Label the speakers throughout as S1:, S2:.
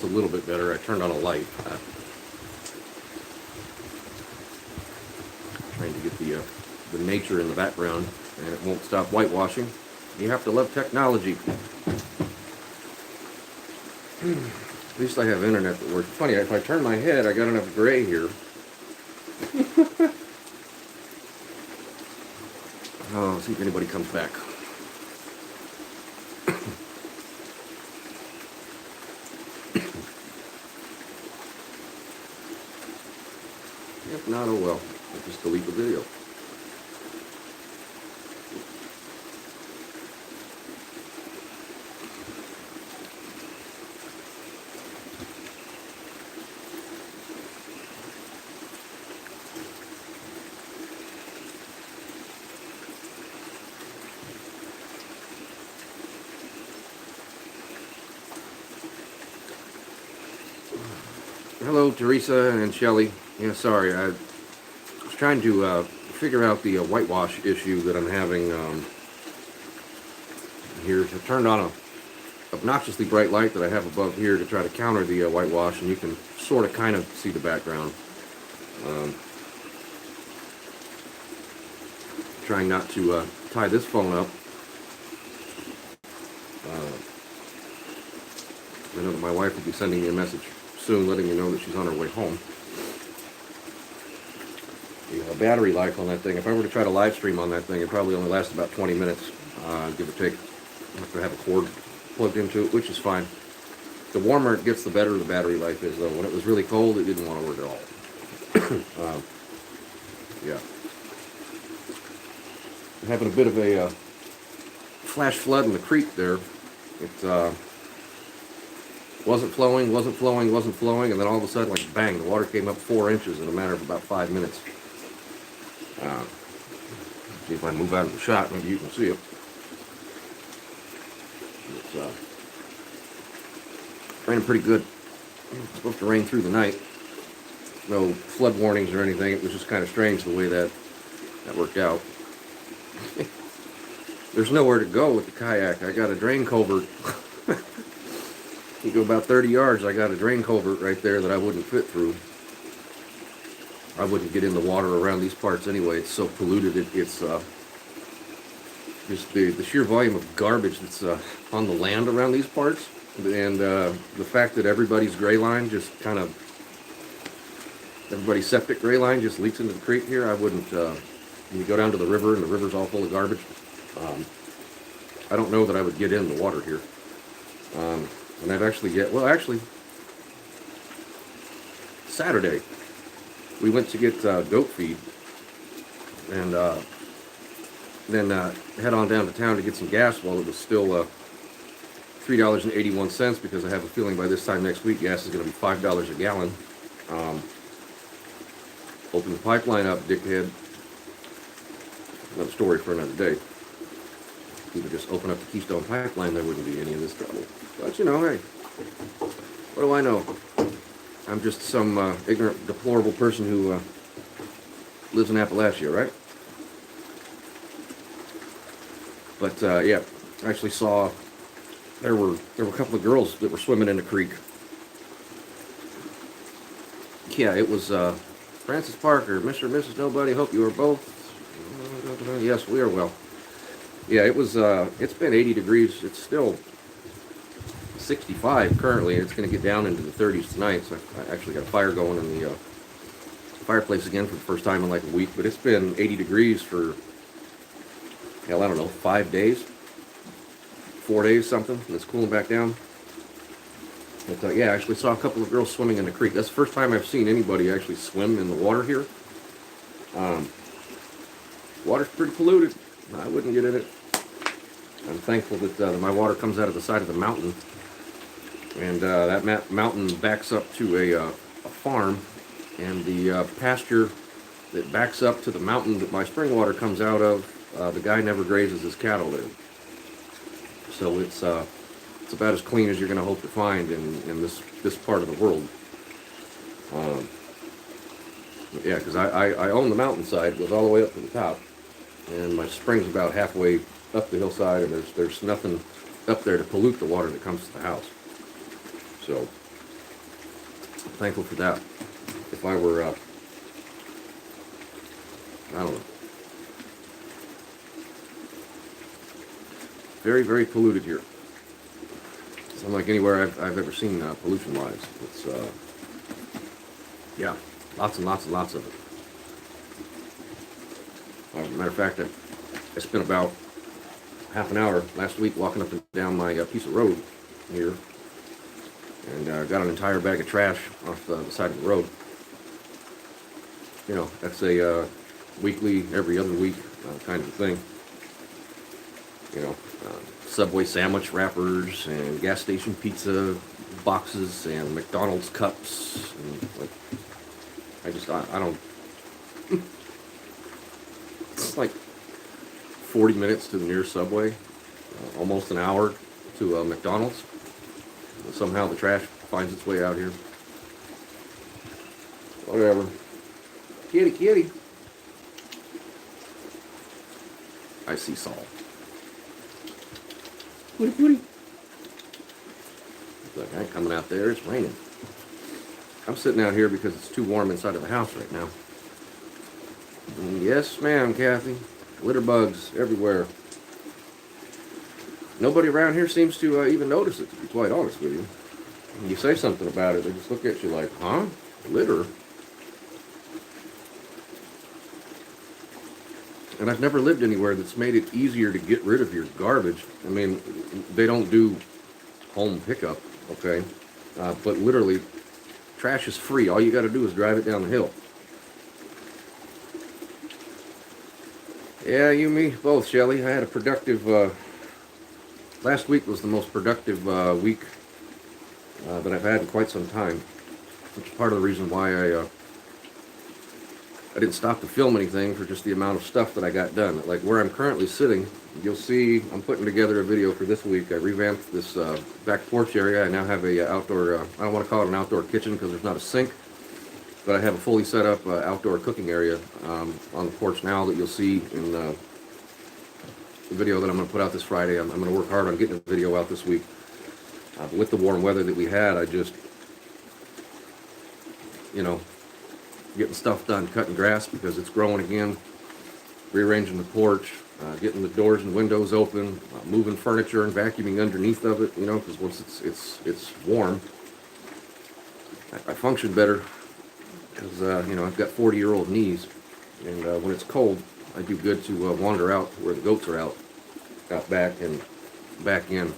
S1: a little bit better. I turned on a light. Trying to get the nature in the background, and it won't stop whitewashing. You have to love technology. At least I have internet that works. Funny, if I turn my head, I got enough gray here. Oh, let's see if anybody comes back. If not, oh well. I'll just delete the video. Hello, Teresa and Shelly. Yeah, sorry. I was trying to figure out the whitewash issue that I'm having here. I turned on a obnoxiously bright light that I have above here to try to counter the whitewash, and you can sort of kind of see the background. Trying not to tie this phone up. I know that my wife will be sending me a message soon letting me know that she's on her way home. The battery life on that thing, if I were to try to live stream on that thing, it probably only lasts about 20 minutes, give or take. I have to have a cord plugged into it, which is fine. The warmer it gets, the better the battery life is, though. When it was really cold, it didn't want to work at all. Yeah. I'm having a bit of a flash flood in the creek there. It wasn't flowing, and then all of a sudden, like bang, the water came up 4 inches in a matter of about 5 minutes. See if I move out of the shot, maybe you can see it. It's raining pretty good. It's supposed to rain through the night. No flood warnings or anything. It was just kind of strange the way that worked out. There's nowhere to go with the kayak. I got a drain culvert. You go about 30 yards, I got a drain culvert right there that I wouldn't fit through. I wouldn't get in the water around these parts anyway. It's so polluted. It's just the sheer volume of garbage that's on the land around these parts, and the fact that everybody's gray line just kind of, everybody's septic gray line just leaks into the creek here. I wouldn't. You go down to the river, and the river's all full of garbage. I don't know that I would get in the water here. And I've actually Saturday, we went to get goat feed, and then head on down to town to get some gas while it was still $3.81, because I have a feeling by this time next week gas is going to be $5 a gallon. Open the pipeline up, dickhead. Another story for another day. If you could just open up the Keystone Pipeline, there wouldn't be any of this trouble. But you know, hey, what do I know? I'm just some ignorant, deplorable person who lives in Appalachia, right? But yeah, I actually saw there were a couple of girls that were swimming in the creek. Yeah, it was Francis Parker, Mr. and Mrs. Nobody. Hope you are both. Yes, we are well. Yeah, it was. It's been 80 degrees. It's still 65 currently. It's going to get down into the 30s tonight. So I actually got a fire going in the fireplace again for the first time in like a week. But it's been 80 degrees for, hell, I don't know, 5 days, 4 days, something. And it's cooling back down. But yeah, I actually saw a couple of girls swimming in the creek. That's the first time I've seen anybody actually swim in the water here. Water's pretty polluted. I wouldn't get in it. I'm thankful that my water comes out of the side of the mountain, and that mountain backs up to a farm, and the pasture that backs up to the mountain that my spring water comes out of, the guy never grazes his cattle there. So it's about as clean as you're going to hope to find in this part of the world. Yeah, because I own the mountainside. It goes all the way up to the top. And my spring's about halfway up the hillside, and there's nothing up there to pollute the water that comes to the house. So thankful for that. If I were, I don't know, very, very polluted here. It's unlike anywhere I've ever seen pollution-wise. It's, yeah, lots and lots and lots of it. Matter of fact, I spent about half an hour last week walking up and down my piece of road here, and got an entire bag of trash off the side of the road. You know, that's a weekly, every other week kind of thing. You know, Subway sandwich wrappers and gas station pizza boxes and McDonald's cups. And, like, I don't. It's like 40 minutes to the nearest Subway, almost an hour to McDonald's. And somehow the trash finds its way out here. Whatever. Kitty, kitty. I see Saul. Pooty, pooty. Look, I ain't coming out there. It's raining. I'm sitting out here because it's too warm inside of the house right now. And yes, ma'am, Kathy. Litter bugs everywhere. Nobody around here seems to even notice it, to be quite honest with you. When you say something about it, they just look at you like, huh? Litter? And I've never lived anywhere that's made it easier to get rid of your garbage. I mean, they don't do home pickup, okay? But literally, trash is free. All you got to do is drive it down the hill. Yeah, you and me both, Shelly. I had a productive, last week was the most productive week that I've had in quite some time. Which is part of the reason why I didn't stop to film anything for just the amount of stuff that I got done. Like where I'm currently sitting, you'll see I'm putting together a video for this week. I revamped this back porch area. I now have a outdoor, I don't want to call it an outdoor kitchen because there's not a sink, but I have a fully set up outdoor cooking area on the porch now that you'll see in the video that I'm going to put out this Friday. I'm going to work hard on getting a video out this week. With the warm weather that we had, I just, you know, getting stuff done, cutting grass because it's growing again, rearranging the porch, getting the doors and windows open, moving furniture and vacuuming underneath of it, you know, because once it's warm, I function better because, you know, I've got 40-year-old knees, and when it's cold, I do good to wander out where the goats are out back and back in.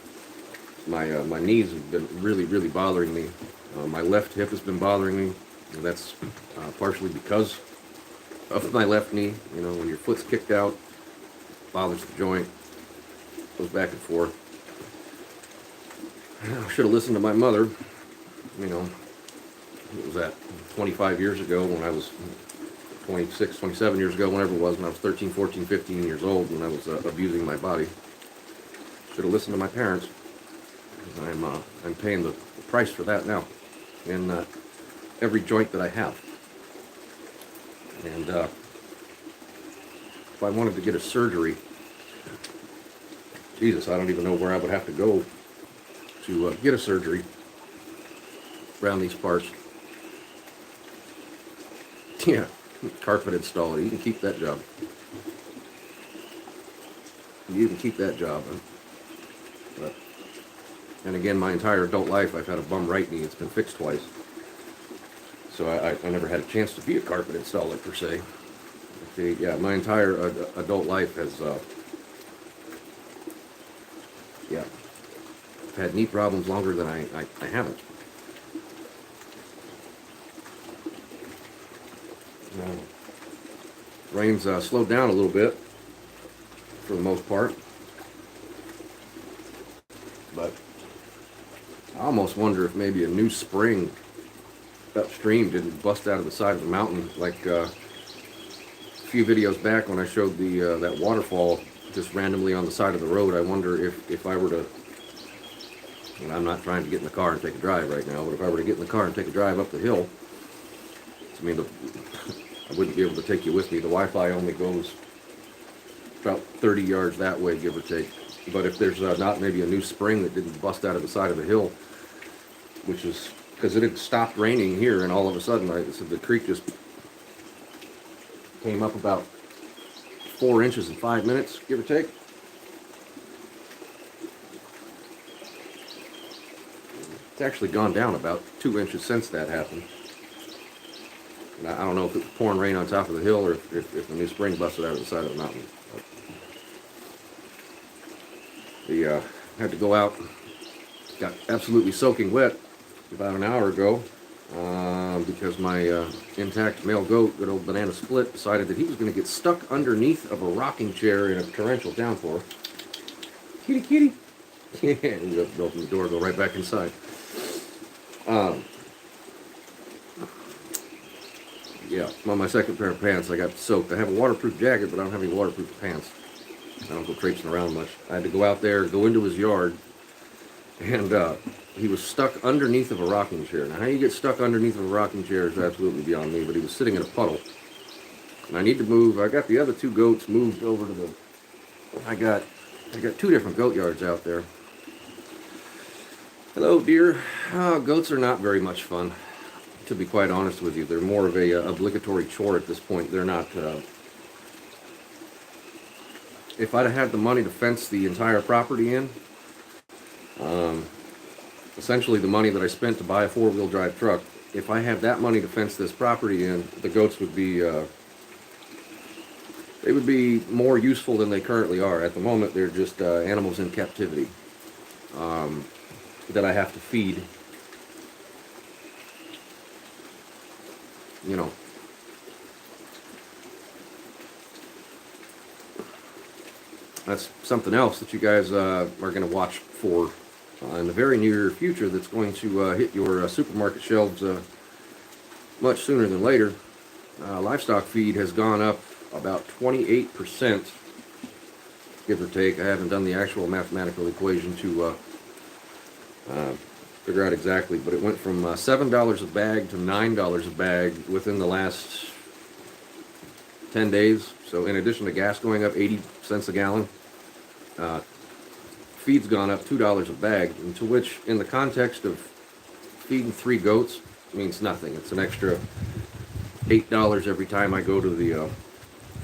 S1: My knees have been really, really bothering me. My left hip has been bothering me. And that's partially because of my left knee. You know, when your foot's kicked out, bothers the joint, goes back and forth. I should have listened to my mother. You know, what was that, 25 years ago when I was 26, 27 years ago, whenever it was, when I was 13, 14, 15 years old, when I was abusing my body. Should have listened to my parents. I'm paying the price for that now. And every joint that I have. And if I wanted to get a surgery, Jesus, I don't even know where I would have to go to get a surgery around these parts. Yeah, carpet installer, you can keep that job. You can keep that job. But, and again, my entire adult life, I've had a bum right knee. It's been fixed twice. So I never had a chance to be a carpet installer per se. Okay, yeah, my entire adult life has, yeah, I've had knee problems longer than I haven't. Rain's slowed down a little bit for the most part, but I almost wonder if maybe a new spring upstream didn't bust out of the side of the mountain like a few videos back when I showed the that waterfall just randomly on the side of the road. I wonder if I were to, and I'm not trying to get in the car and take a drive right now, but if I were to get in the car and take a drive up the hill, I mean, I wouldn't be able to take you with me. The Wi-Fi only goes about 30 yards that way, give or take. But if there's not maybe a new spring that didn't bust out of the side of the hill, which is because it had stopped raining here, and all of a sudden, the creek just came up about 4 inches in 5 minutes, give or take. It's actually gone down about 2 inches since that happened. And I don't know if it was pouring rain on top of the hill or if the new spring busted out of the side of the mountain. But we had to go out, got absolutely soaking wet about an hour ago because my intact male goat, good old Banana Split, decided that he was going to get stuck underneath of a rocking chair in a torrential downpour. Kitty, kitty. Yeah, we open the door, go right back inside. Yeah, on my second pair of pants, I got soaked. I have a waterproof jacket, but I don't have any waterproof pants. I don't go traipsing around much. I had to go out there, go into his yard, and he was stuck underneath of a rocking chair. Now, how you get stuck underneath of a rocking chair is absolutely beyond me, but he was sitting in a puddle. And I need to move. I got the other two goats moved over to the... I got 2 different goat yards out there. Hello, dear. Goats are not very much fun, to be quite honest with you. They're more of a obligatory chore at this point. They're not... if I'd have had the money to fence the entire property in, essentially the money that I spent to buy a 4-wheel drive truck, if I had that money to fence this property in, the goats would be... they would be more useful than they currently are. At the moment, they're just animals in captivity that I have to feed. You know. That's something else that you guys are going to watch for in the very near future that's going to hit your supermarket shelves much sooner than later. Livestock feed has gone up about 28%, give or take. I haven't done the actual mathematical equation to figure out exactly, but it went from $7 a bag to $9 a bag within the last 10 days. So in addition to gas going up 80 cents a gallon, feed's gone up $2 a bag, and to which, in the context of feeding 3 goats, means nothing. It's an extra $8 every time I go to the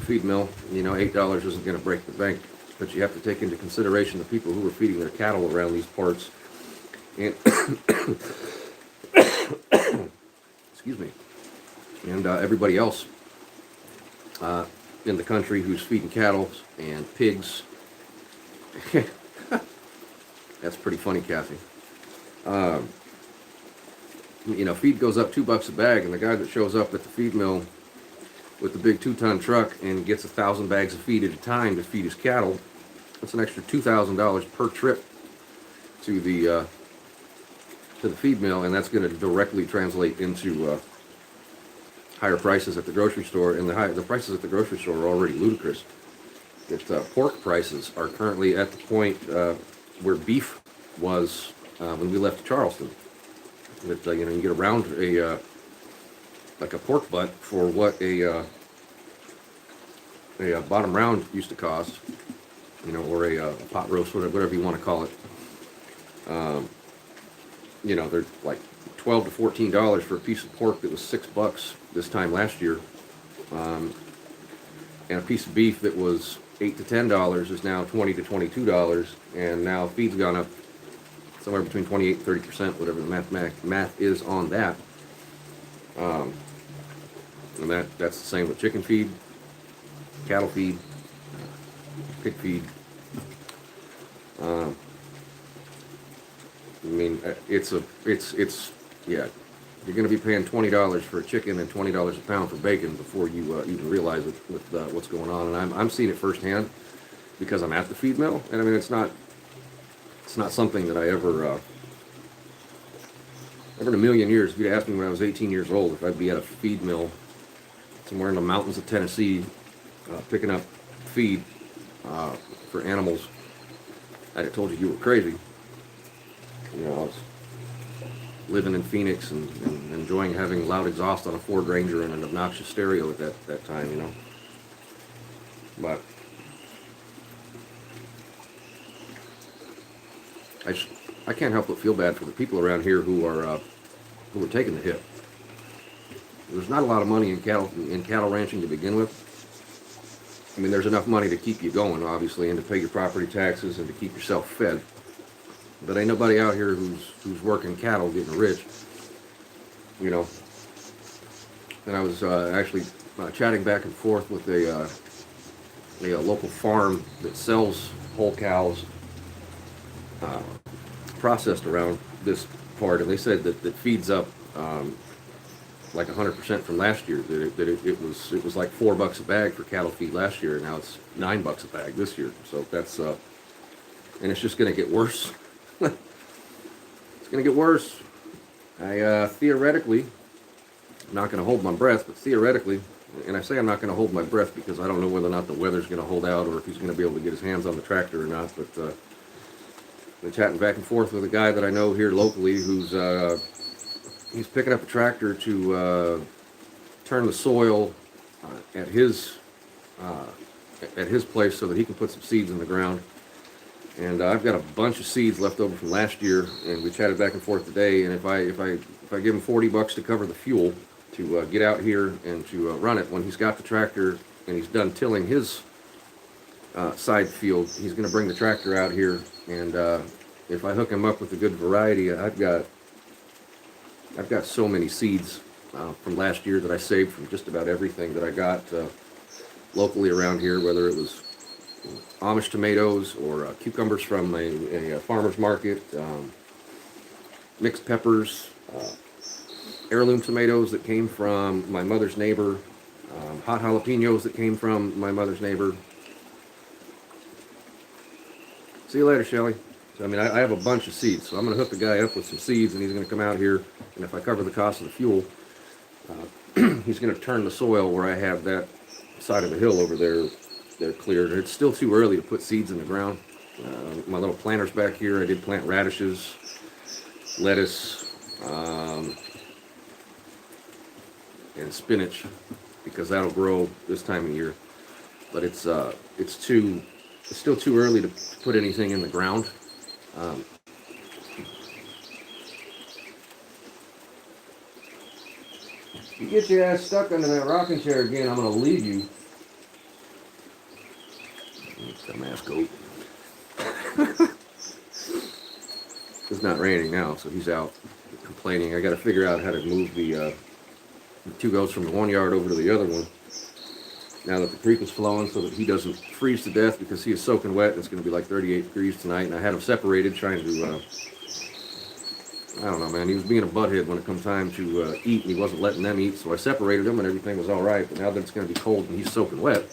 S1: feed mill. You know, $8 isn't going to break the bank, but you have to take into consideration the people who are feeding their cattle around these parts. And excuse me, and everybody else in the country who's feeding cattle and pigs. That's pretty funny, Kathy. You know, feed goes up $2 a bag, and the guy that shows up at the feed mill with the big 2-ton truck and gets 1,000 bags of feed at a time to feed his cattle, that's an extra $2,000 per trip to the feed mill, and that's going to directly translate into higher prices at the grocery store. And the prices at the grocery store are already ludicrous. Pork prices are currently at the point where beef was when we left Charleston. That you know, you get around like a pork butt for what a bottom round used to cost, you know, or a pot roast, whatever you want to call it. You know, they're like $12 to $14 for a piece of pork that was $6 this time last year, and a piece of beef that was $8 to $10 is now $20 to $22, and now feed's gone up somewhere between 28 and 30%, whatever the math is on that. And that's the same with chicken feed, cattle feed, pig feed. I mean, it's yeah. You're going to be paying $20 for a chicken and $20 a pound for bacon before you even realize it with what's going on. And I'm seeing it firsthand because I'm at the feed mill. And I mean, it's not something that I ever in a million years, if you'd asked me when I was 18 years old if I'd be at a feed mill somewhere in the mountains of Tennessee picking up feed for animals, I'd have told you were crazy. You know, I was living in Phoenix and enjoying having loud exhaust on a Ford Ranger and an obnoxious stereo at that time, you know. But I can't help but feel bad for the people around here who are who are taking the hit. There's not a lot of money in cattle ranching to begin with. I mean, there's enough money to keep you going, obviously, and to pay your property taxes and to keep yourself fed. But ain't nobody out here who's working cattle getting rich, you know. And I was actually chatting back and forth with a local farm that sells whole cows processed around this part, and they said that feeds up like 100% from last year. It was like $4 a bag for cattle feed last year, and now it's $9 a bag this year. So that's and it's just going to get worse. It's going to get worse. I theoretically, I'm not going to hold my breath, but theoretically, and I say I'm not going to hold my breath because I don't know whether or not the weather's going to hold out or if he's going to be able to get his hands on the tractor or not. But been chatting back and forth with a guy that I know here locally who's he's picking up a tractor to turn the soil at his place so that he can put some seeds in the ground. And I've got a bunch of seeds left over from last year, and we chatted back and forth today. And if I give him $40 to cover the fuel to get out here and to run it, when he's got the tractor and he's done tilling his side field, he's going to bring the tractor out here. And if I hook him up with a good variety, I've got so many seeds from last year that I saved from just about everything that I got locally around here, whether it was Amish tomatoes or cucumbers from a farmer's market, mixed peppers, heirloom tomatoes that came from my mother's neighbor, hot jalapenos that came from my mother's neighbor. See you later, Shelly. So, I mean, I have a bunch of seeds, so I'm going to hook the guy up with some seeds, and he's going to come out here, and if I cover the cost of the fuel, he's going to turn the soil where I have that side of the hill over there cleared. It's still too early to put seeds in the ground. My little planters back here, I did plant radishes, lettuce, and spinach, because that'll grow this time of year. But it's still too early to put anything in the ground. If you get your ass stuck under that rocking chair again, I'm going to leave you. Dumbass goat. It's not raining now, so he's out complaining. I got to figure out how to move the two goats from the one yard over to the other one now that the creek is flowing, so that he doesn't freeze to death, because he is soaking wet. It's going to be like 38 degrees tonight, and I had him separated trying to I don't know, man, he was being a butthead when it comes time to eat, and he wasn't letting them eat, so I separated them and everything was all right. But now that it's going to be cold and he's soaking wet,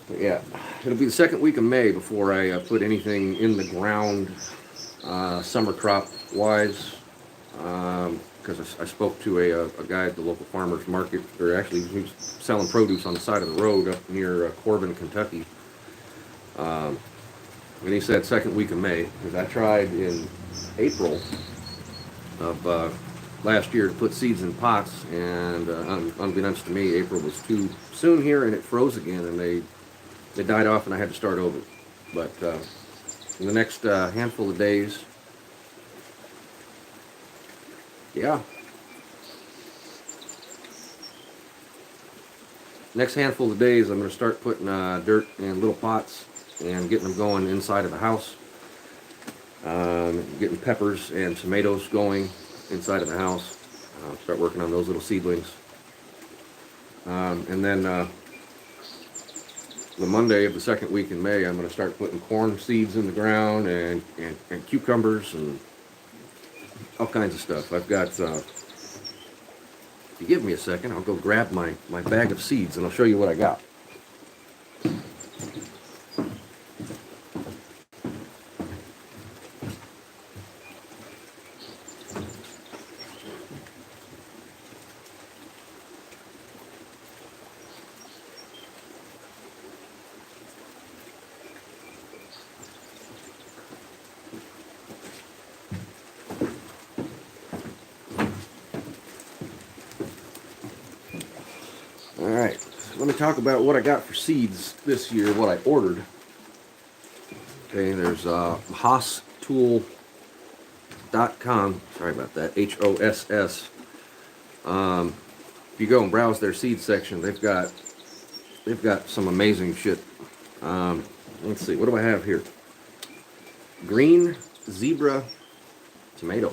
S1: but yeah, it'll be the second week of May before I put anything in the ground summer crop wise, because I spoke to a guy at the local farmer's market, or actually he was selling produce on the side of the road up near Corbin, Kentucky. And he said second week of May, because I tried in April of last year to put seeds in pots, and unbeknownst to me, April was too soon here, and it froze again, and they died off, and I had to start over. But in the next handful of days, yeah, next handful of days, I'm going to start putting dirt in little pots and getting them going inside of the house. Getting peppers and tomatoes going inside of the house. Start working on those little seedlings. And then the Monday of the second week in May, I'm going to start putting corn seeds in the ground and cucumbers and all kinds of stuff. I've got, if you give me a second, I'll go grab my bag of seeds and I'll show you what I got. Alright, let me talk about what I got for seeds this year, what I ordered. Okay, there's Haas Tool Hoss.com. Sorry about that. HOSS. If you go and browse their seed section, they've got some amazing shit. Let's see, what do I have here? Green zebra tomato.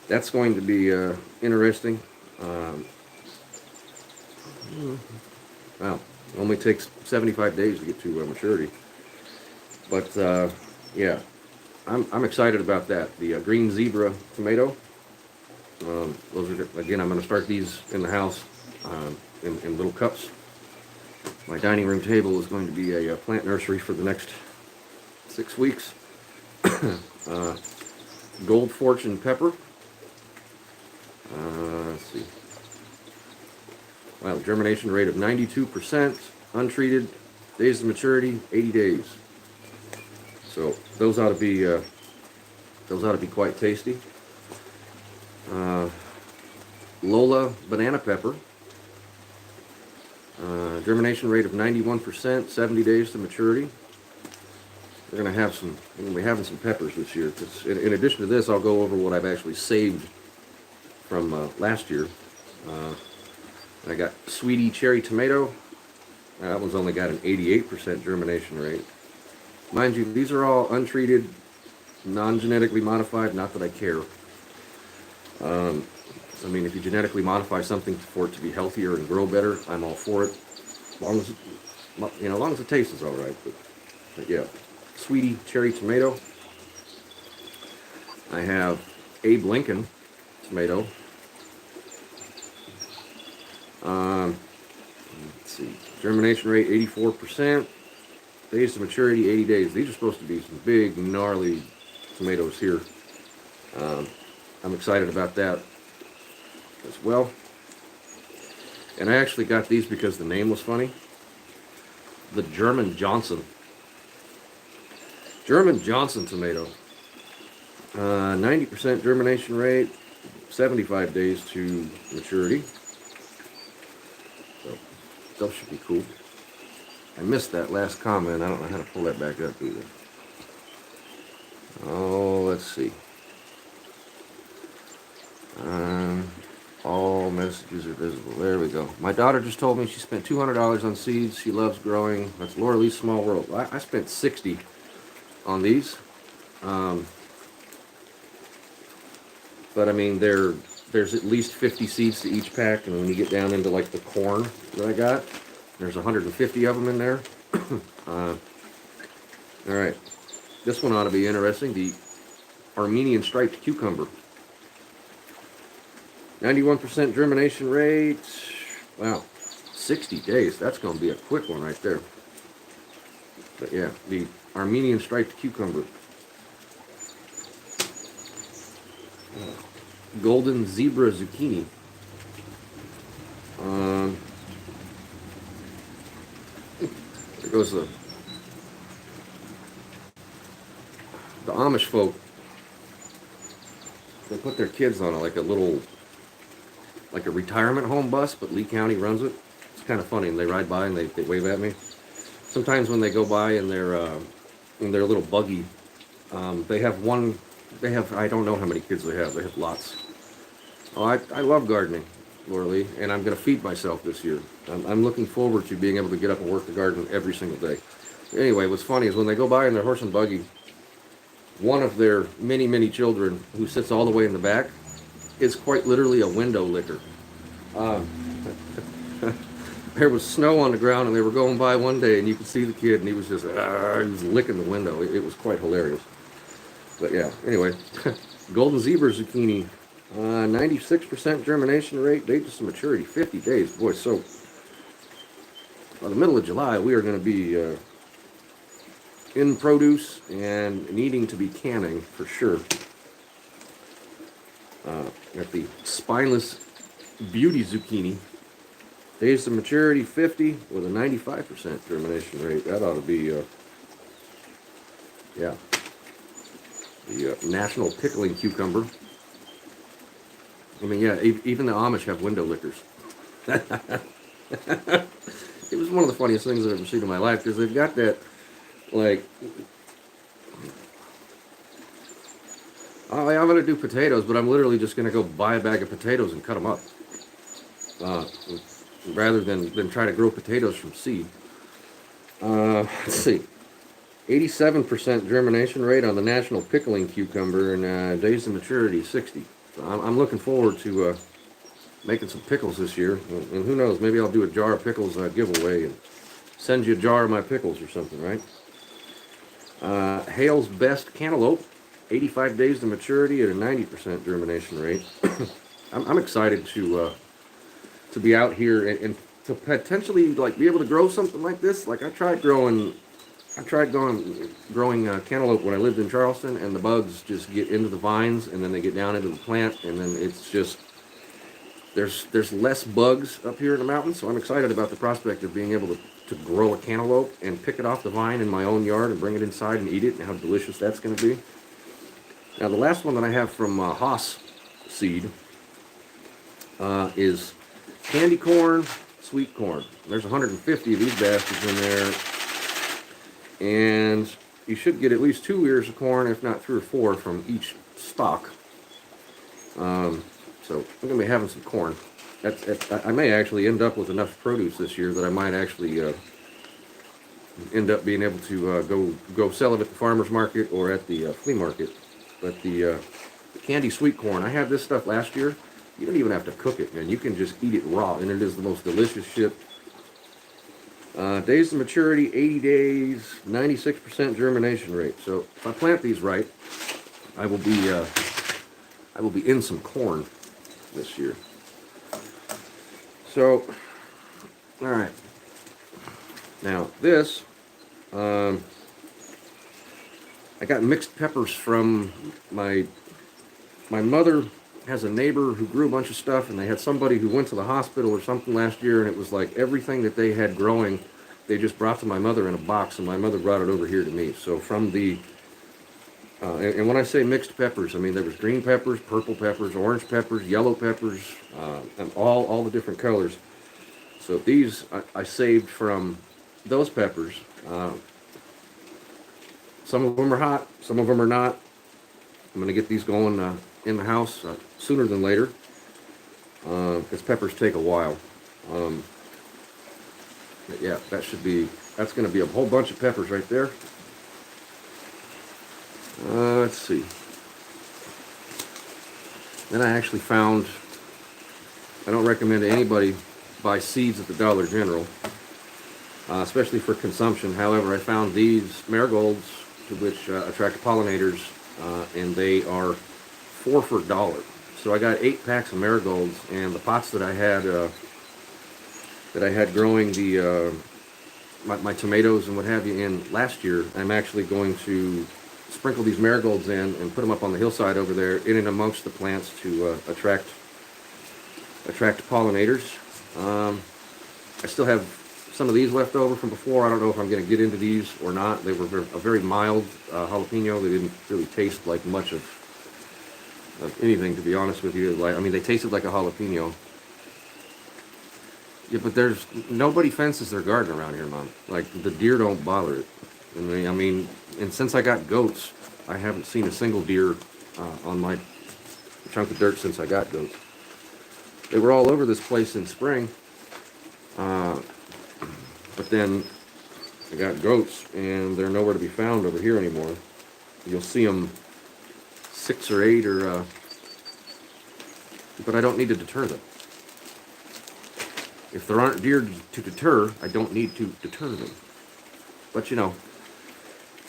S1: That's going to be interesting. Wow, only takes 75 days to get to maturity. But yeah, I'm excited about that. The green zebra tomato. Those are, again, I'm going to start these in the house in little cups. My dining room table is going to be a plant nursery for the next 6 weeks. Gold Fortune pepper. Let's see. Wow, germination rate of 92%, untreated, days of maturity 80 days. So those ought to be quite tasty. Lola banana pepper. Germination rate of 91%, 70 days to maturity. We're gonna be having some peppers this year. In addition to this, I'll go over what I've actually saved from last year. I got Sweetie cherry tomato. That one's only got an 88% germination rate. Mind you, these are all untreated, non-genetically modified. Not that I care. I mean, if you genetically modify something for it to be healthier and grow better, I'm all for it. As long as the taste is all right. But yeah, Sweetie cherry tomato. I have Abe Lincoln tomato. Let's see, germination rate 84%, days to maturity 80 days. These are supposed to be some big, gnarly tomatoes here. I'm excited about that as well. And I actually got these because the name was funny. The German Johnson. German Johnson tomato. 90% germination rate, 75 days to maturity. So those should be cool. I missed that last comment. I don't know how to pull that back up either. Oh, let's see. All messages are visible. There we go. My daughter just told me she spent $200 on seeds. She loves growing. That's Laura Lee's Small World. I spent $60 on these. But I mean, there's at least 50 seeds to each pack, and when you get down into like the corn that I got, there's 150 of them in there. All right, this one ought to be interesting. The Armenian striped cucumber. 91% germination rate. Wow, 60 days. That's going to be a quick one right there. But yeah, the Armenian striped cucumber. Golden zebra zucchini. There goes the Amish folk. They put their kids on like a retirement home bus, but Lee County runs it. It's kind of funny, and they ride by and they wave at me. Sometimes when they go by in their little buggy, they have I don't know how many kids they have. They have lots. Oh, I love gardening, Laura Lee, and I'm going to feed myself this year. I'm looking forward to being able to get up and work the garden every single day. Anyway, what's funny is when they go by in their horse and buggy, one of their many, many children who sits all the way in the back is quite literally a window licker. There was snow on the ground, and they were going by one day, and you could see the kid, and he was just he was licking the window. It was quite hilarious. But yeah, anyway, golden zebra zucchini, 96% germination rate, dates to maturity 50 days. Boy, so by the middle of July, we are going to be in produce and needing to be canning for sure. Got the spineless beauty zucchini, days to maturity 50 with a 95% germination rate. That ought to be, yeah. The national pickling cucumber. I mean, yeah, even the Amish have window lickers. It was one of the funniest things I've ever seen in my life, because they've got that, like, Oh, yeah, I'm gonna do potatoes, but I'm literally just gonna go buy a bag of potatoes and cut them up, uh, rather than try to grow potatoes from seed. Let's see, 87% germination rate on the national pickling cucumber, and days of maturity 60. So I'm looking forward to making some pickles this year, and who knows, maybe I'll do a jar of pickles giveaway and send you a jar of my pickles or something, right? Hale's Best Cantaloupe, 85 days to maturity at a 90% germination rate. I'm excited to be out here and to potentially like be able to grow something like this. Like I tried growing cantaloupe when I lived in Charleston, and the bugs just get into the vines, and then they get down into the plant, and then it's just there's less bugs up here in the mountains. So I'm excited about the prospect of being able to grow a cantaloupe and pick it off the vine in my own yard and bring it inside and eat it, and how delicious that's going to be. Now the last one that I have from Haas Seed is candy corn, sweet corn. There's 150 of these bastards in there, and you should get at least 2 ears of corn, if not 3 or 4 from each stalk. So I'm going to be having some corn. I may actually end up with enough produce this year that I might actually end up being able to go sell it at the farmer's market or at the flea market. But the candy sweet corn, I had this stuff last year. You don't even have to cook it, man. You can just eat it raw, and it is the most delicious shit. Days of maturity, 80 days, 96% germination rate. So if I plant these right, I will be in some corn this year. So, all right. Now this, I got mixed peppers from my mother has a neighbor who grew a bunch of stuff, and they had somebody who went to the hospital or something last year, and it was like everything that they had growing, they just brought to my mother in a box, and my mother brought it over here to me. So from the, and when I say mixed peppers, I mean there was green peppers, purple peppers, orange peppers, yellow peppers, and all the different colors. So these I saved from those peppers. Some of them are hot, some of them are not. I'm going to get these going in the house sooner than later, because peppers take a while. But yeah, that's going to be a whole bunch of peppers right there. Let's see. Then I actually found, I don't recommend anybody buy seeds at the Dollar General, especially for consumption. However, I found these marigolds, to which attract pollinators, and they are 4 for $1. So I got 8 packs of marigolds, and the pots that I had growing the my tomatoes and what have you in last year, I'm actually going to sprinkle these marigolds in and put them up on the hillside over there, in and amongst the plants to attract pollinators. I still have some of these left over from before. I don't know if I'm going to get into these or not. They were a very mild jalapeno. They didn't really taste like much of anything, to be honest with you. Like, I mean, they tasted like a jalapeno. Yeah, but there's nobody fences their garden around here, Mom. Like, the deer don't bother it. I mean, and since I got goats, I haven't seen a single deer on my chunk of dirt since I got goats. They were all over this place in spring, but then I got goats, and they're nowhere to be found over here anymore. You'll see them 6 or 8, but I don't need to deter them. If there aren't deer to deter, I don't need to deter them. But you know,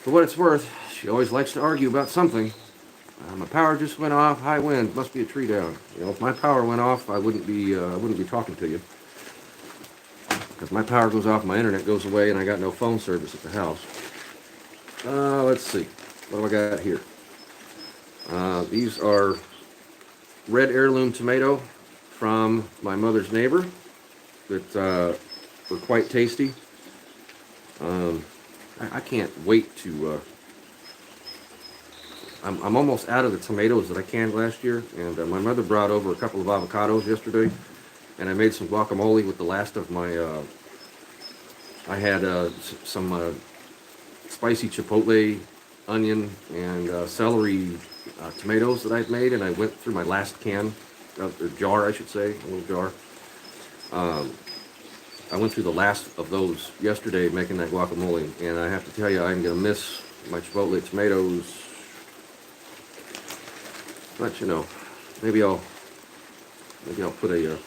S1: for what it's worth, she always likes to argue about something. My power just went off. High wind. Must be a tree down. You know, if my power went off, I wouldn't be talking to you. Because my power goes off, my internet goes away, and I got no phone service at the house. Let's see. What do I got here? These are red heirloom tomato from my mother's neighbor that were quite tasty. I can't wait to. I'm almost out of the tomatoes that I canned last year, and my mother brought over a couple of avocados yesterday, and I made some guacamole with the last of my. I had some spicy chipotle, onion, and celery tomatoes that I've made, and I went through my last can, or jar, I should say, a little jar. I went through the last of those yesterday making that guacamole, and I have to tell you, I'm going to miss my Chipotle tomatoes. But you know, maybe I'll put a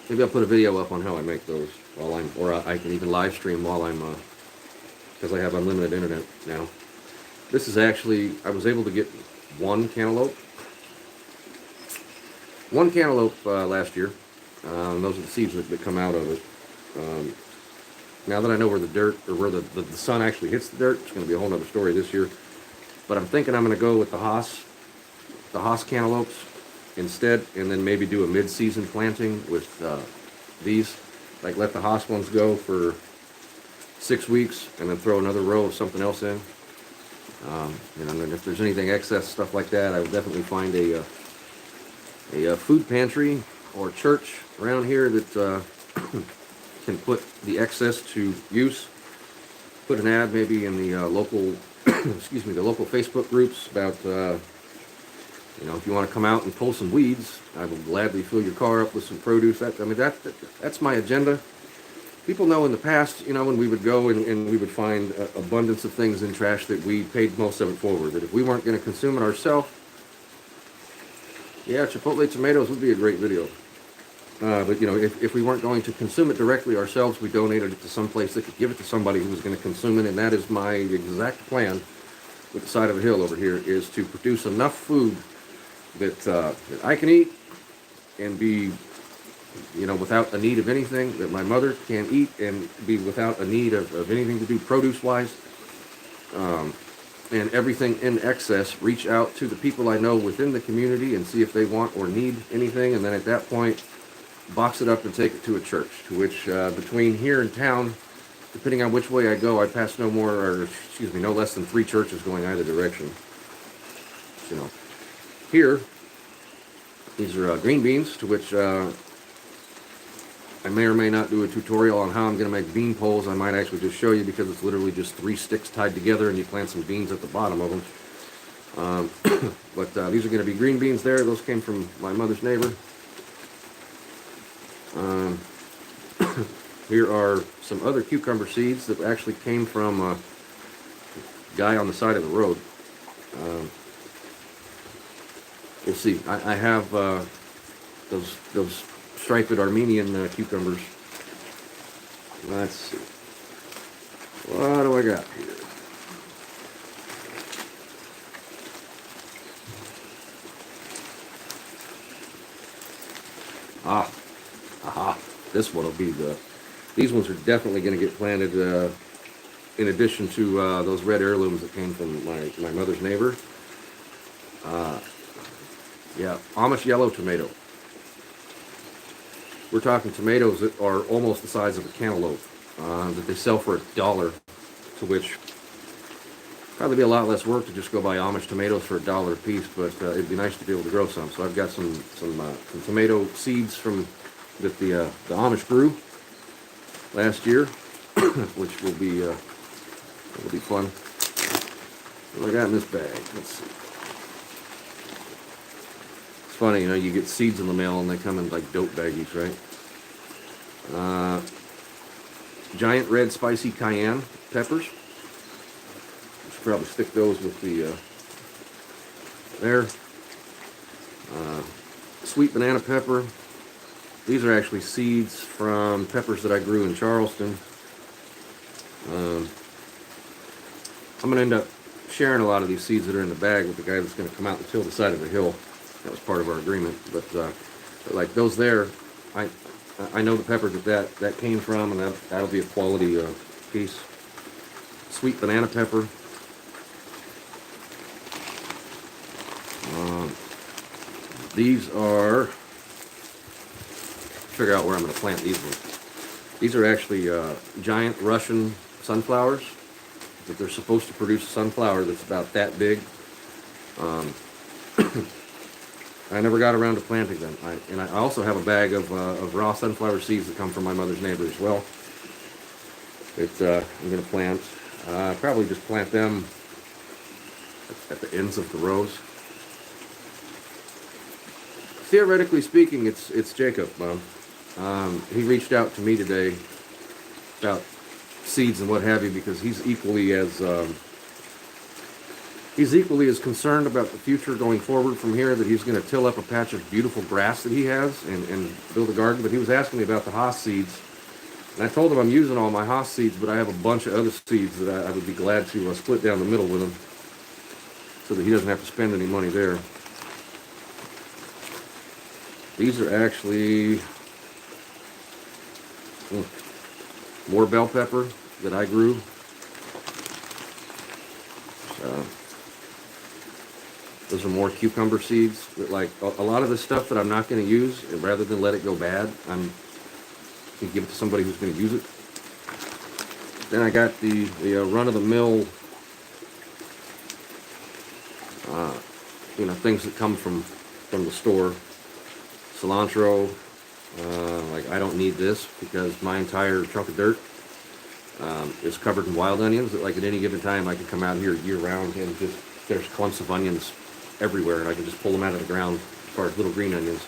S1: maybe I'll put a video up on how I make those while or I can even live stream while I'm because I have unlimited internet now. This is actually, I was able to get one cantaloupe last year. Those are the seeds that come out of it. Now that I know where the dirt, or where the sun actually hits the dirt, it's going to be a whole other story this year. But I'm thinking I'm going to go with the Hass cantaloupes instead, and then maybe do a mid-season planting with these. Like let the Hass ones go for 6 weeks, and then throw another row of something else in. You know, and if there's anything excess stuff like that, I would definitely find a food pantry or church around here that can put the excess to use. Put an ad maybe in the local, excuse me, the local Facebook groups about, you know, if you want to come out and pull some weeds, I will gladly fill your car up with some produce. That's my agenda. People know in the past, you know, when we would go and we would find abundance of things in trash that we paid most of it forward. That if we weren't going to consume it ourselves, yeah, Chipotle tomatoes would be a great video. But, you know, if we weren't going to consume it directly ourselves, we donated it to some place that could give it to somebody who was going to consume it. And that is my exact plan with the side of a hill over here, is to produce enough food that I can eat and be, you know, without a need of anything, that my mother can eat and be without a need of anything to do produce-wise. And everything in excess, reach out to the people I know within the community and see if they want or need anything. And then at that point, box it up and take it to a church, to which between here and town, depending on which way I go, I pass no less than 3 churches going either direction. You know, here, these are green beans, to which I may or may not do a tutorial on how I'm going to make bean poles. I might actually just show you, because it's literally just 3 sticks tied together and you plant some beans at the bottom of them. But these are going to be green beans there. Those came from my mother's neighbor. Here are some other cucumber seeds that actually came from a guy on the side of the road. We'll see. I have those striped Armenian cucumbers. Let's see. What do I got here? Aha. This one will be these ones are definitely going to get planted in addition to those red heirlooms that came from my mother's neighbor. Yeah, Amish yellow tomato. We're talking tomatoes that are almost the size of a cantaloupe, that they sell for $1, to which probably be a lot less work to just go buy Amish tomatoes for $1 a piece, but it'd be nice to be able to grow some. So I've got some tomato seeds from that the Amish grew last year, which will be fun. What do I got in this bag? Let's see. It's funny, you know, you get seeds in the mail and they come in like dope baggies, right? Giant red spicy cayenne peppers. Should probably stick those with the there. Sweet banana pepper. These are actually seeds from peppers that I grew in Charleston. I'm going to end up sharing a lot of these seeds that are in the bag with the guy that's going to come out and till the side of the hill. That was part of our agreement. But like those there, I know the pepper that came from, and that'll be a quality piece. Sweet banana pepper. These are, figure out where I'm going to plant these ones. These are actually giant Russian sunflowers that they're supposed to produce a sunflower that's about that big. I never got around to planting them. And I also have a bag of raw sunflower seeds that come from my mother neighbor as well. I'm going to plant. Probably just plant them at the ends of the rows. Theoretically speaking, it's Jacob. He reached out to me today about seeds and what have you because he's equally as concerned about the future going forward from here, that he's going to till up a patch of beautiful grass that he has and build a garden. But he was asking me about the Haas seeds, and I told him I'm using all my Haas seeds, but I have a bunch of other seeds that I would be glad to split down the middle with him so that he doesn't have to spend any money there. These are actually more bell pepper that I grew. So, those are more cucumber seeds. Like a lot of the stuff that I'm not going to use, rather than let it go bad, I'm going to give it to somebody who's going to use it. Then I got the run-of-the-mill, things that come from the store. Cilantro, like I don't need this because my entire trunk of dirt is covered in wild onions. Like at any given time, I can come out here year round and just there's clumps of onions everywhere, and I can just pull them out of the ground as far as little green onions.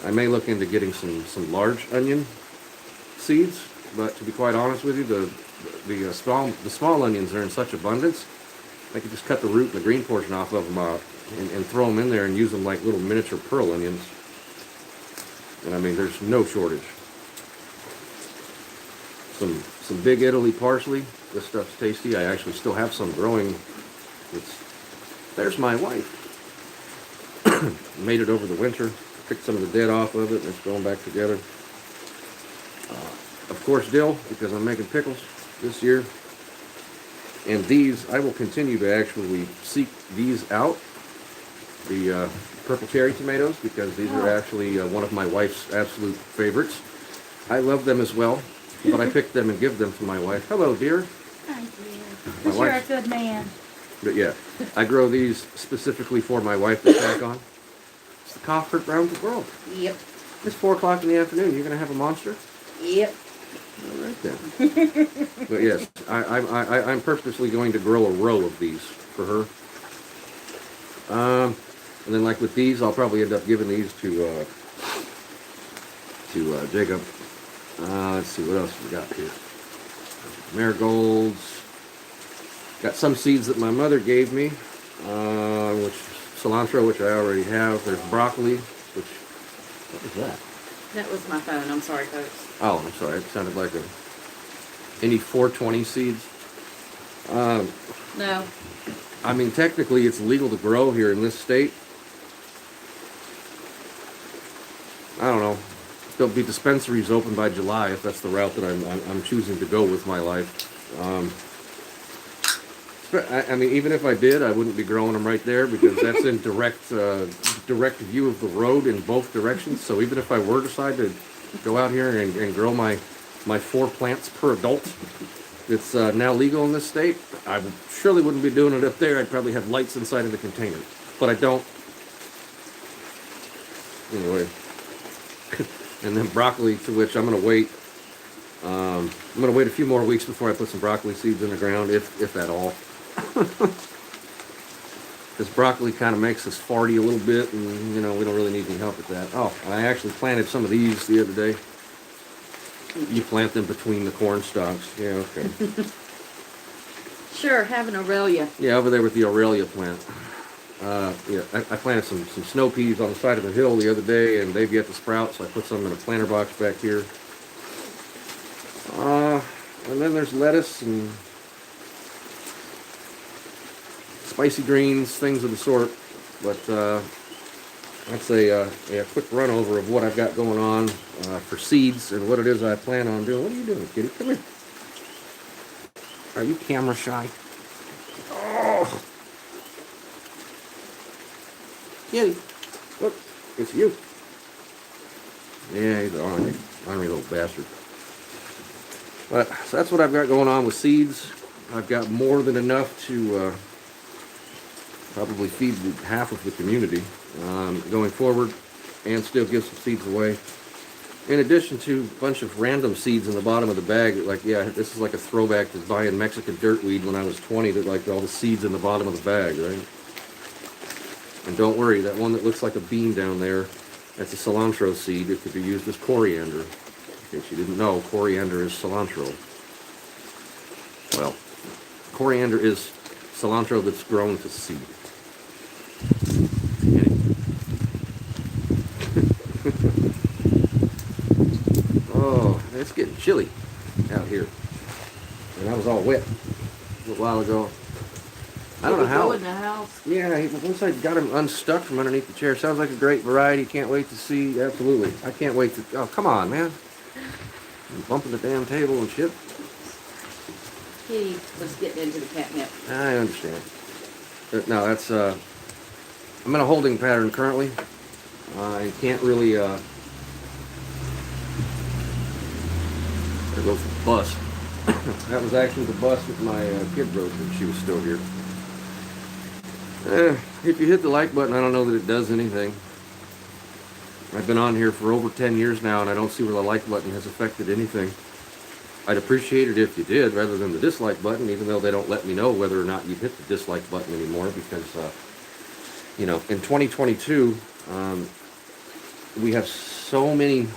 S1: I may look into getting some large onion seeds, but to be quite honest with you, the small onions are in such abundance. I could just cut the root and the green portion off of them and throw them in there and use them like little miniature pearl onions. And I mean, there's no shortage. Some Big Italy parsley. This stuff's tasty. I actually still have some growing. There's my wife. Made it over the winter. Picked some of the dead off of it, and it's going back together. Of course, dill, because I'm making pickles this year. And these, I will continue to actually seek these out. The purple cherry tomatoes, because these are actually one of my wife's absolute favorites. I love them as well, but I pick them and give them to my wife. Hello, dear.
S2: Hi, dear. You're a good man.
S1: But yeah, I grow these specifically for my wife to snack on. It's the cough hurt round the world.
S2: Yep.
S1: It's 4 o'clock in the afternoon. You're gonna have a monster?
S2: Yep.
S1: All right then. But yes, I'm purposely going to grow a row of these for her. And then like with these, I'll probably end up giving these to Jacob. Let's see, what else we got here. Marigolds. Got some seeds that my mother gave me, which cilantro, which I already have. There's broccoli, which, what was that?
S2: That was my phone. I'm sorry, folks.
S1: Oh, I'm sorry. It sounded like any 420 seeds.
S2: No.
S1: I mean, technically, it's legal to grow here in this state. I don't know. There'll be dispensaries open by July if that's the route that I'm choosing to go with my life. I mean, even if I did, I wouldn't be growing them right there because that's in direct view of the road in both directions. So even if I were to decide to go out here and grow my 4 plants per adult, it's now legal in this state, I surely wouldn't be doing it up there. I'd probably have lights inside of the container, but I don't. Anyway, and then broccoli, to which I'm going to wait. I'm going to wait a few more weeks before I put some broccoli seeds in the ground, if at all. This broccoli kind of makes us farty a little bit, and we don't really need any help with that. Oh, I actually planted some of these the other day. You plant them between the corn stalks. Yeah, okay.
S2: Sure, have an Aurelia.
S1: Yeah, over there with the Aurelia plant. Yeah, I planted some snow peas on the side of the hill the other day, and they've yet to sprout, so I put some in a planter box back here. And then there's lettuce and spicy greens, things of the sort. But that's a quick run over of what I've got going on for seeds and what it is I plan on doing. What are you doing, kitty? Come here. Are you camera shy? Oh. Kitty, look, it's you. Yeah, he's an ornery little bastard. But so that's what I've got going on with seeds. I've got more than enough to probably feed half of the community going forward, and still give some seeds away. in addition to a bunch of random seeds in the bottom of the bag, like, yeah, this is like a throwback to buying Mexican dirtweed when I was 20, that like all the seeds in the bottom of the bag, right? And don't worry, that one that looks like a bean down there, that's a cilantro seed. It could be used as coriander. In case you didn't know, coriander is cilantro. Well, coriander is cilantro that's grown to seed. Oh, it's getting chilly out here. And I was all wet a little while ago. I don't know how.
S2: Go in the house.
S1: Yeah, once I got him unstuck from underneath the chair, sounds like a great variety. Can't wait to see. Absolutely. I can't wait to. Oh, come on, man. I'm bumping the damn table and shit.
S2: He was getting into the catnip.
S1: I understand. But no, that's, I'm in a holding pattern currently. I can't really, gotta go for the bus. That was actually the bus that my kid rode when she was still here. If you hit the like button, I don't know that it does anything. I've been on here for over 10 years now, and I don't see where the like button has affected anything. I'd appreciate it if you did, rather than the dislike button, even though they don't let me know whether or not you've hit the dislike button anymore, because, you know, in 2022, we have so many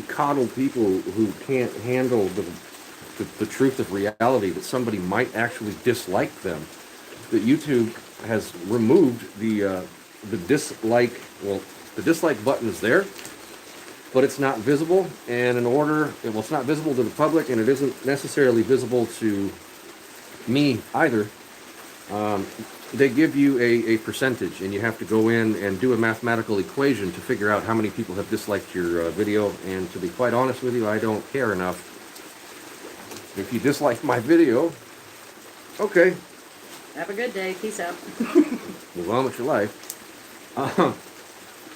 S1: coddled people who can't handle the truth of reality that somebody might actually dislike them, that YouTube has removed the dislike. Well, the dislike button is there, but it's not visible, and it's not visible to the public, and it isn't necessarily visible to me either. They give you a percentage, and you have to go in and do a mathematical equation to figure out how many people have disliked your video, and to be quite honest with you, I don't care enough. If you dislike my video, okay.
S2: Have a good day. Peace out.
S1: Move on with your life.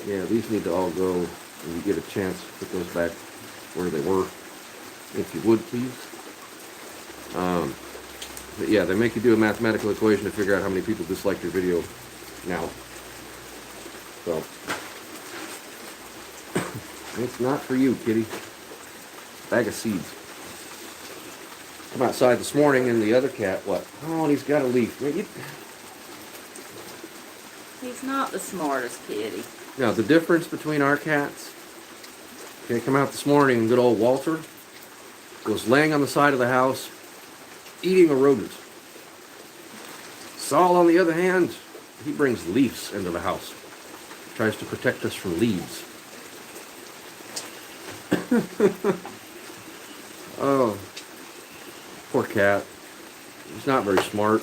S1: Yeah, these need to all go, and you get a chance to put those back where they were, if you would, please. But yeah, they make you do a mathematical equation to figure out how many people dislike your video now. So, it's not for you, kitty. Bag of seeds. I'm outside this morning, and the other cat, what? Oh, and he's got a leaf.
S2: He's not the smartest kitty.
S1: Now, the difference between our cats, okay, come out this morning, and good old Walter was laying on the side of the house, eating a rodent. Saul, on the other hand, he brings leaves into the house. Tries to protect us from leaves. Oh, poor cat. He's not very smart.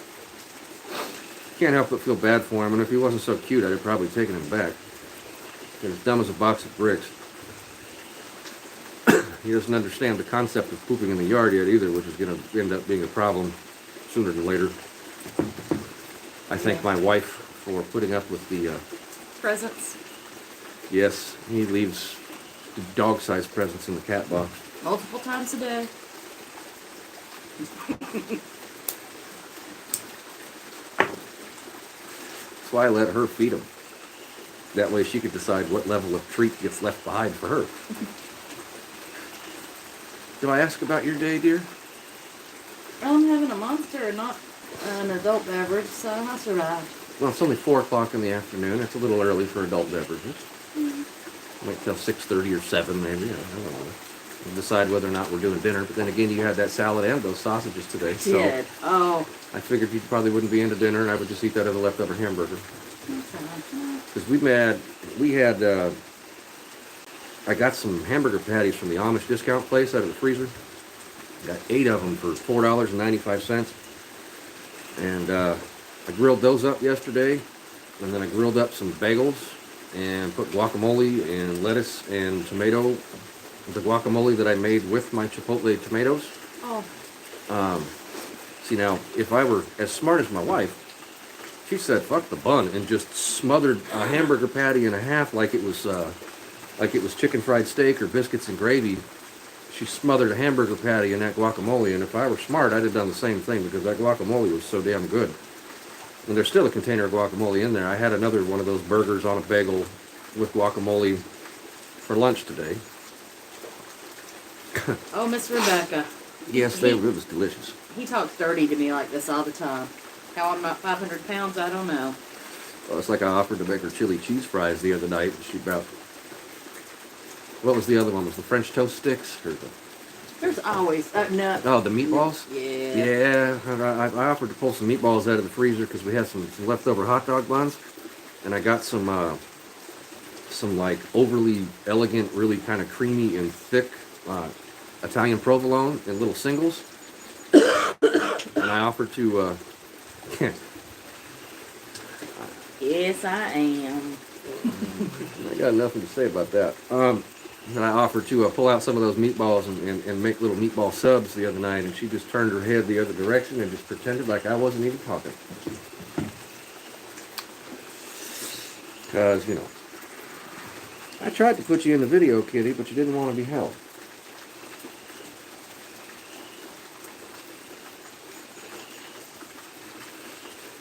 S1: Can't help but feel bad for him, and if he wasn't so cute, I'd have probably taken him back. He's as dumb as a box of bricks. He doesn't understand the concept of pooping in the yard yet either, which is going to end up being a problem sooner than later. I thank my wife for putting up with the...
S2: Presents.
S1: Yes, he leaves dog-sized presents in the cat box.
S2: Multiple times a day.
S1: That's why I let her feed him. That way she could decide what level of treat gets left behind for her. Did I ask about your day, dear?
S2: I'm having a monster and not an adult beverage, so I survived.
S1: Well, it's only 4 o'clock in the afternoon. It's a little early for adult beverages. Might till 6:30 or 7 maybe. I don't know. We'll decide whether or not we're doing dinner. But then again, you had that salad and those sausages today. So
S2: Did. Oh.
S1: I figured you probably wouldn't be into dinner, and I would just eat that other leftover hamburger. Because I got some hamburger patties from the Amish discount place out of the freezer. Got 8 of them for $4.95. And I grilled those up yesterday. And then I grilled up some bagels and put guacamole and lettuce and tomato. The guacamole that I made with my chipotle tomatoes.
S2: Oh.
S1: See, now, if I were as smart as my wife, she said, fuck the bun, and just smothered a hamburger patty in half like it was chicken fried steak or biscuits and gravy. She smothered a hamburger patty in that guacamole, and if I were smart, I'd have done the same thing, because that guacamole was so damn good. And there's still a container of guacamole in there. I had another one of those burgers on a bagel with guacamole for lunch today.
S2: Oh, Miss Rebecca.
S1: Yes, it was delicious.
S2: He talks dirty to me like this all the time. How I'm not 500 pounds, I don't know.
S1: Well, it's like I offered to make her chili cheese fries the other night. And she about, what was the other one? Was the French toast sticks? Or the,
S2: There's always no.
S1: oh, the meatballs?
S2: Yeah.
S1: Yeah, I offered to pull some meatballs out of the freezer because we had some leftover hot dog buns. And I got some like overly elegant, really kind of creamy and thick Italian provolone in little singles. And I offered to,
S2: Yes, I am.
S1: I got nothing to say about that. And I offered to pull out some of those meatballs and make little meatball subs the other night, and she just turned her head the other direction and just pretended like I wasn't even talking. Because, you know, I tried to put you in the video, kitty, but you didn't want to be held.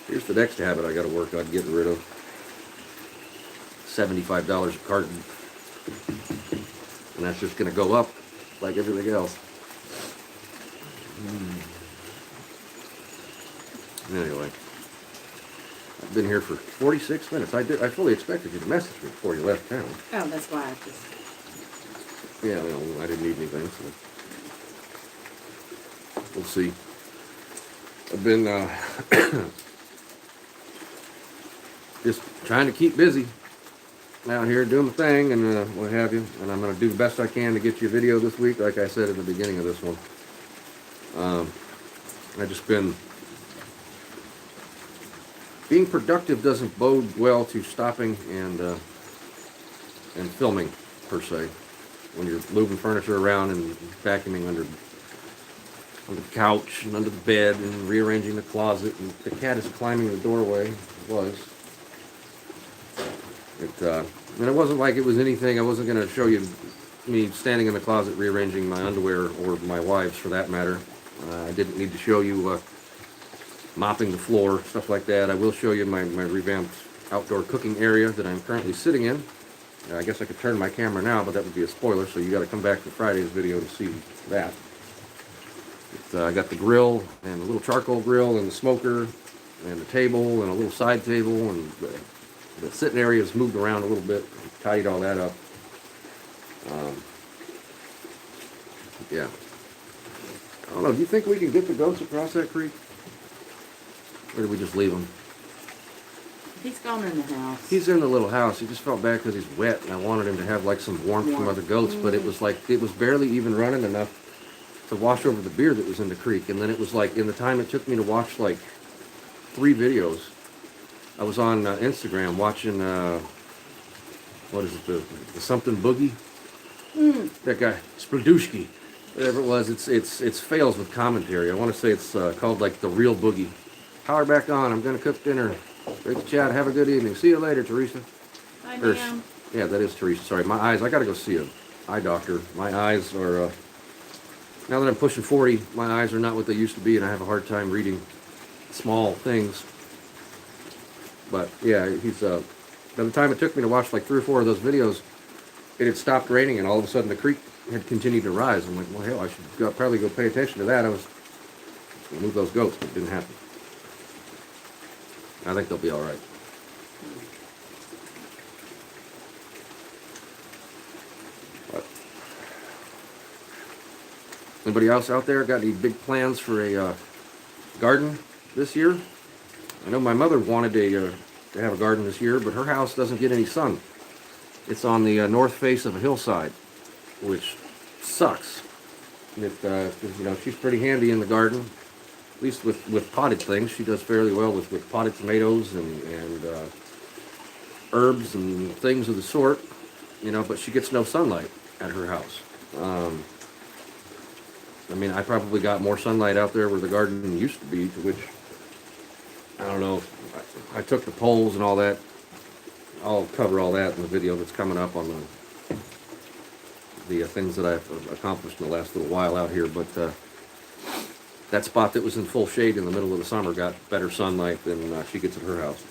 S1: Here's the next habit I got to work on getting rid of. $75 a carton. And that's just going to go up like everything else. Anyway, I've been here for 46 minutes. I fully expected you to message me before you left town.
S2: Oh, that's why I just.
S1: Yeah, well, I didn't need anything, so we'll see. I've been just trying to keep busy out here doing the thing and what have you. And I'm going to do the best I can to get you a video this week, like I said at the beginning of this one. I've just been... Being productive doesn't bode well to stopping and filming, per se. When you're moving furniture around and vacuuming under the couch and under the bed and rearranging the closet, and the cat is climbing the doorway. It was. And it wasn't like it was anything. I wasn't going to show you me standing in the closet rearranging my underwear, or my wife's for that matter. I didn't need to show you mopping the floor, stuff like that. I will show you my revamped outdoor cooking area that I'm currently sitting in. I guess I could turn my camera now, but that would be a spoiler, so you got to come back to Friday's video to see that. I got the grill and a little charcoal grill and the smoker and the table and a little side table, and the sitting area is moved around a little bit. Tidied all that up. Yeah. I don't know. Do you think we can get the goats across that creek? Or do we just leave them?
S2: He's gone in the house.
S1: He's in the little house. He just felt bad because he's wet, and I wanted him to have like some warmth from other goats, but it was barely even running enough to wash over the beer that was in the creek. And then it was like, in the time it took me to watch like 3 videos, I was on Instagram watching, what is it, the something boogie? That guy, Spladushki, whatever it was. It's fails with commentary. I want to say it's called like The Real Boogie. Power back on. I'm going to cook dinner. Great to chat. Have a good evening. See you later, Teresa.
S2: Hi, ma'am.
S1: Yeah, that is Teresa. Sorry, my eyes. I got to go see an eye doctor. My eyes are, now that I'm pushing 40, my eyes are not what they used to be, and I have a hard time reading small things. But yeah, he's, by the time it took me to watch like 3 or 4 of those videos, it had stopped raining, and all of a sudden the creek had continued to rise. I'm like, well, hell, I should probably go pay attention to that. I was going to move those goats, but it didn't happen. I think they'll be all right. But anybody else out there got any big plans for a garden this year? I know my mother wanted to have a garden this year, but her house doesn't get any sun. It's on the north face of a hillside, which sucks. You know, she's pretty handy in the garden. At least with potted things. She does fairly well with potted tomatoes and herbs and things of the sort, you know, but she gets no sunlight at her house. I mean, I probably got more sunlight out there where the garden used to be, to which, I don't know, I took the poles and all that. I'll cover all that in the video that's coming up on the things that I've accomplished in the last little while out here, but that spot that was in full shade in the middle of the summer got better sunlight than she gets at her house.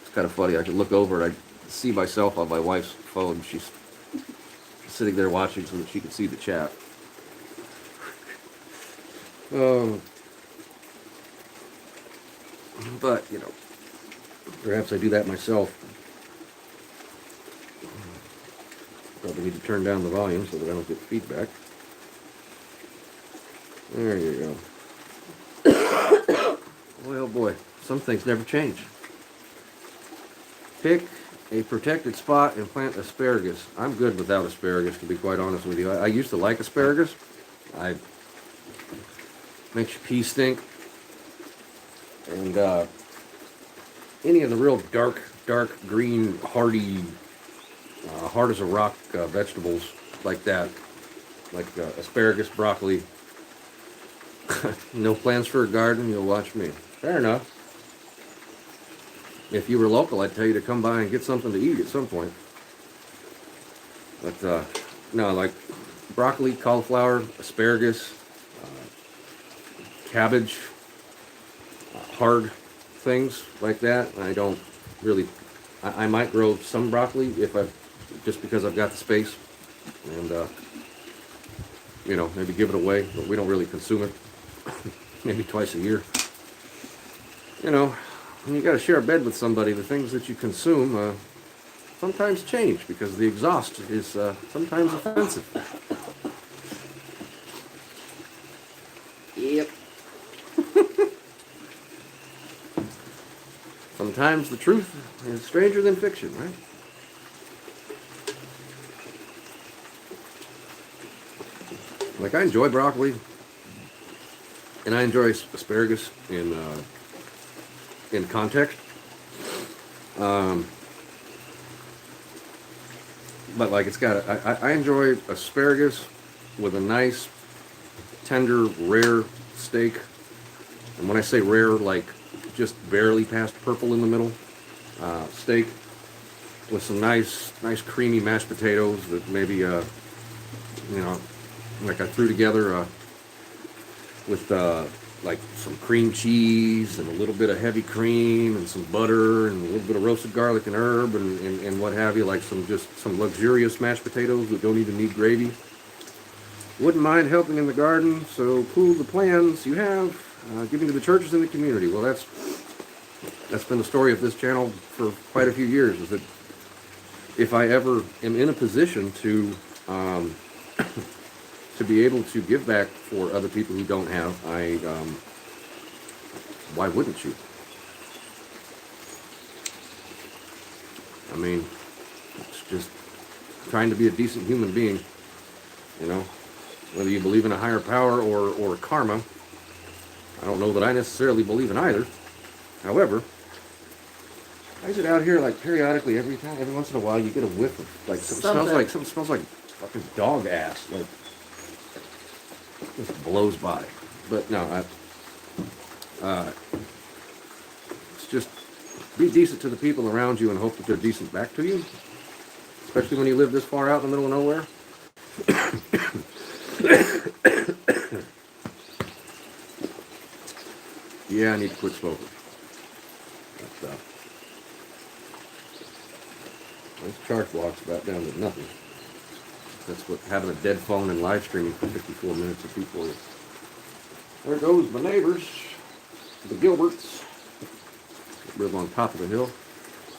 S1: It's kind of funny. I could look over and see myself on my wife's phone. She's sitting there watching so that she can see the chat. But, you know, perhaps I do that myself. Probably need to turn down the volume so that I don't get feedback. There you go. Boy, oh boy, some things never change. Pick a protected spot and plant asparagus. I'm good without asparagus, to be quite honest with you. I used to like asparagus. Makes your pee stink. And any of the real dark green, hardy, hard as a rock vegetables like that, like asparagus, broccoli. No plans for a garden, you'll watch me. Fair enough. If you were local, I'd tell you to come by and get something to eat at some point. But no, like broccoli, cauliflower, asparagus, cabbage, hard things like that. I don't really. I might grow some broccoli just because I've got the space, and you know, maybe give it away. But we don't really consume it. Maybe twice a year. You know, when you got to share a bed with somebody, the things that you consume sometimes change because the exhaust is sometimes offensive. Yep. Sometimes the truth is stranger than fiction, right? Like, I enjoy broccoli, and I enjoy asparagus in context. But like, it's got I enjoy asparagus with a nice, tender, rare steak. And when I say rare, like just barely past purple in the middle, steak with some nice creamy mashed potatoes that maybe you know, like I threw together with like some cream cheese and a little bit of heavy cream and some butter and a little bit of roasted garlic and herb and what have you, like some luxurious mashed potatoes that don't even need gravy. Wouldn't mind helping in the garden, so pool the plans you have, giving to the churches in the community. Well, that's been the story of this channel for quite a few years, is that if I ever am in a position to to be able to give back for other people who don't have, why wouldn't you? I mean, it's just trying to be a decent human being, you know, whether you believe in a higher power or karma. I don't know that I necessarily believe in either. However, I sit out here like periodically every once in a while you get a whiff of like something smells like fucking dog ass. Like, just blows by. But no, it's just be decent to the people around you and hope that they're decent back to you. Especially when you live this far out in the middle of nowhere. Yeah, I need to quit smoking. But, this charge block's about down to nothing. That's what having a dead phone and live streaming for 54 minutes of people is. There goes my neighbors, the Gilberts. Live on top of the hill.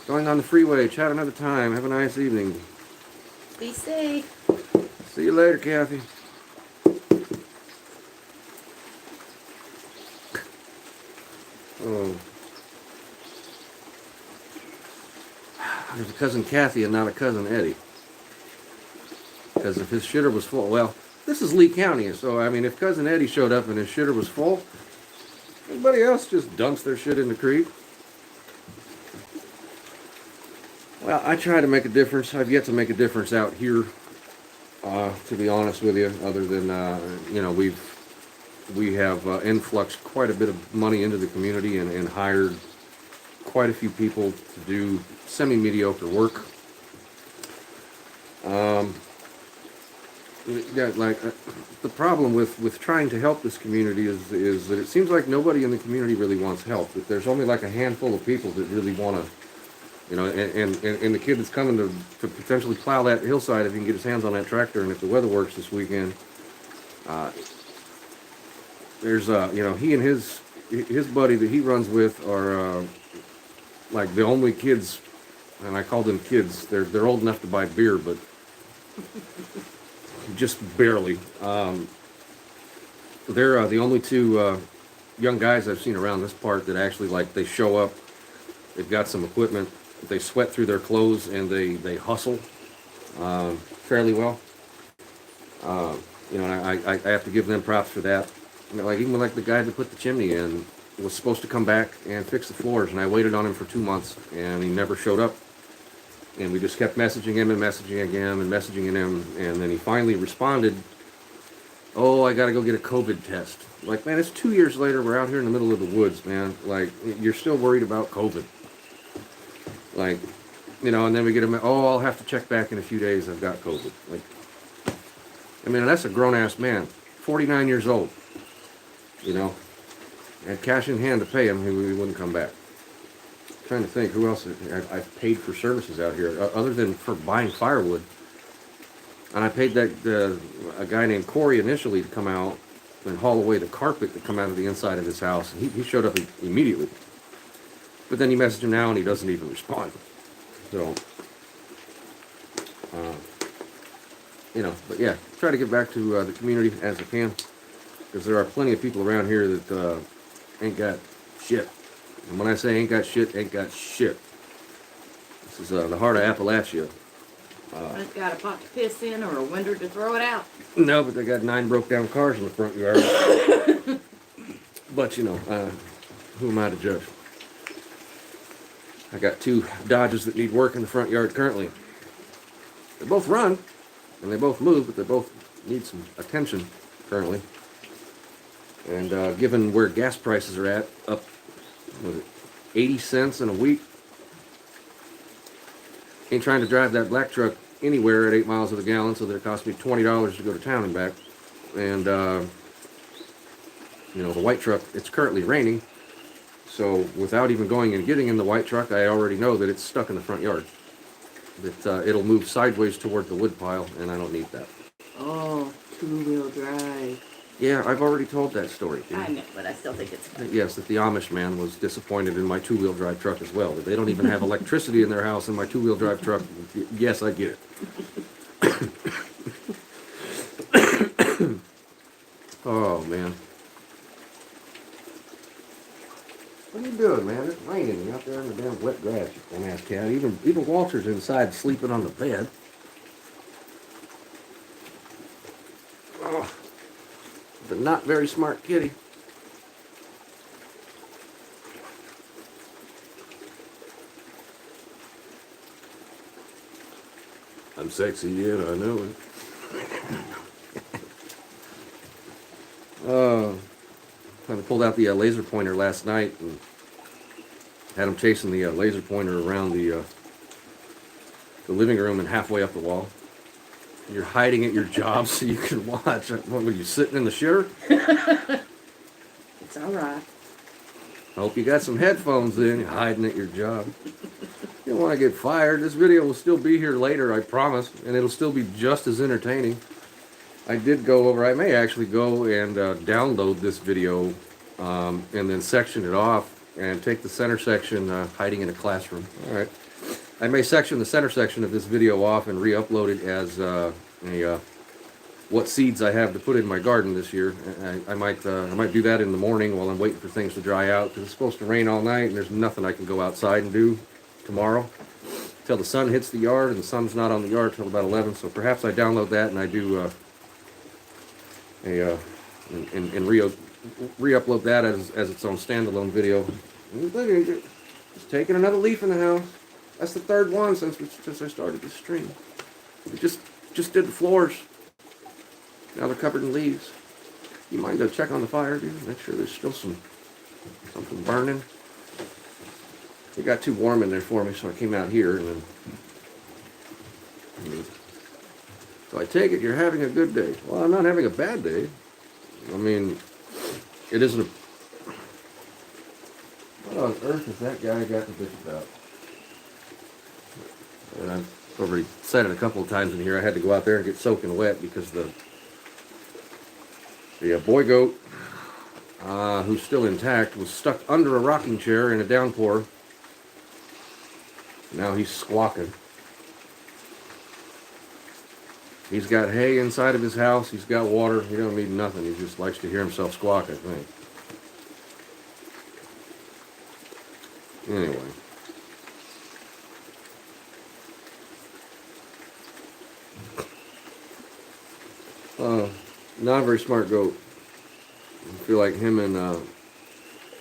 S1: Going on the freeway. Chat another time. Have a nice evening.
S2: Be safe.
S1: See you later, Kathy. Oh. There's a cousin Kathy and not a cousin Eddie. Because if his shitter was full, well, this is Lee County, so I mean, if cousin Eddie showed up and his shitter was full, everybody else just dumps their shit in the creek. Well, I try to make a difference. I've yet to make a difference out here, to be honest with you, other than, you know, we have influxed quite a bit of money into the community and hired quite a few people to do semi-mediocre work. Yeah, like the problem with trying to help this community is that it seems like nobody in the community really wants help. That there's only like a handful of people that really want to You know, and the kid that's coming to potentially plow that hillside, if he can get his hands on that tractor, and if the weather works this weekend, there's you know, he and his buddy that he runs with are like the only kids, and I call them kids. They're old enough to buy beer, but just barely. They're the only two young guys I've seen around this part that actually, like, they show up. They've got some equipment. They sweat through their clothes and they hustle fairly well. You know, and I have to give them props for that. You know, like even like the guy that put the chimney in was supposed to come back and fix the floors, and I waited on him for 2 months, and he never showed up. And we just kept messaging him and messaging him and messaging him, and then he finally responded, "Oh, I gotta go get a COVID test." Like, man, it's 2 years later. We're out here in the middle of the woods, man. Like, you're still worried about COVID. Like, you know, and then we get him, "Oh, I'll have to check back in a few days. I've got COVID." Like, I mean, that's a grown-ass man, 49 years old, you know, and cash in hand to pay him, he wouldn't come back. I'm trying to think who else I've paid for services out here, other than for buying firewood. And I paid a guy named Corey initially to come out and haul away the carpet that come out of the inside of his house. And he showed up immediately. But then you message him now and he doesn't even respond. So, you know, but yeah, try to get back to the community as I can. Because there are plenty of people around here that ain't got shit. And when I say ain't got shit, ain't got shit. This is the heart of Appalachia.
S2: Ain't got a pot to piss in or a window to throw it out.
S1: No, but they got 9 broke down cars in the front yard. But, you know, who am I to judge? I got 2 Dodges that need work in the front yard currently. They both run, and they both move, but they both need some attention currently. And given where gas prices are at, up, was it 80 cents in a week? Ain't trying to drive that black truck anywhere at 8 miles of the gallon, so that it cost me $20 to go to town and back. And, you know, the white truck, it's currently raining, so without even going and getting in the white truck, I already know that it's stuck in the front yard. That it'll move sideways toward the wood pile, and I don't need that.
S2: Oh, 2-wheel drive.
S1: Yeah, I've already told that story.
S2: I know, but I still think it's funny.
S1: Yes, that the Amish man was disappointed in my 2-wheel drive truck as well. That they don't even have electricity in their house, and my 2-wheel drive truck. Yes, I get it. Oh man, what are you doing, man? It's raining. You're out there in the damn wet grass, you dumbass cat. Even Walter's inside sleeping on the bed. Oh. The not very smart kitty. I'm sexy yet, I know it. I pulled out the laser pointer last night and had him chasing the laser pointer around the living room and halfway up the wall. You're hiding at your job so you can watch. What were you, sitting in the shitter?
S2: It's alright.
S1: I hope you got some headphones in. You're hiding at your job. You don't want to get fired. This video will still be here later, I promise, and it'll still be just as entertaining. I did go over, I may actually go and download this video and then section it off and take the center section, hiding in a classroom. All right. I may section the center section of this video off and re-upload it as what seeds I have to put in my garden this year. I might do that in the morning while I'm waiting for things to dry out, because it's supposed to rain all night and there's nothing I can go outside and do tomorrow till the sun hits the yard, and the sun's not on the yard till about 11. So perhaps I download that and I do re-upload that as its own standalone video. Just taking another leaf in the house. That's the 3rd one since I started this stream. We just did the floors. Now they're covered in leaves. You mind to check on the fire, dude? Make sure there's still something burning. It got too warm in there for me, so I came out here and then. So I take it you're having a good day. Well, I'm not having a bad day. I mean, it isn't a. What on earth has that guy got to bitch about? And I've already said it a couple of times in here. I had to go out there and get soaking wet because the boy goat, who's still intact, was stuck under a rocking chair in a downpour. Now he's squawking. He's got hay inside of his house. He's got water. He don't need nothing. He just likes to hear himself squawk, I think. Anyway. Not a very smart goat. I feel like him and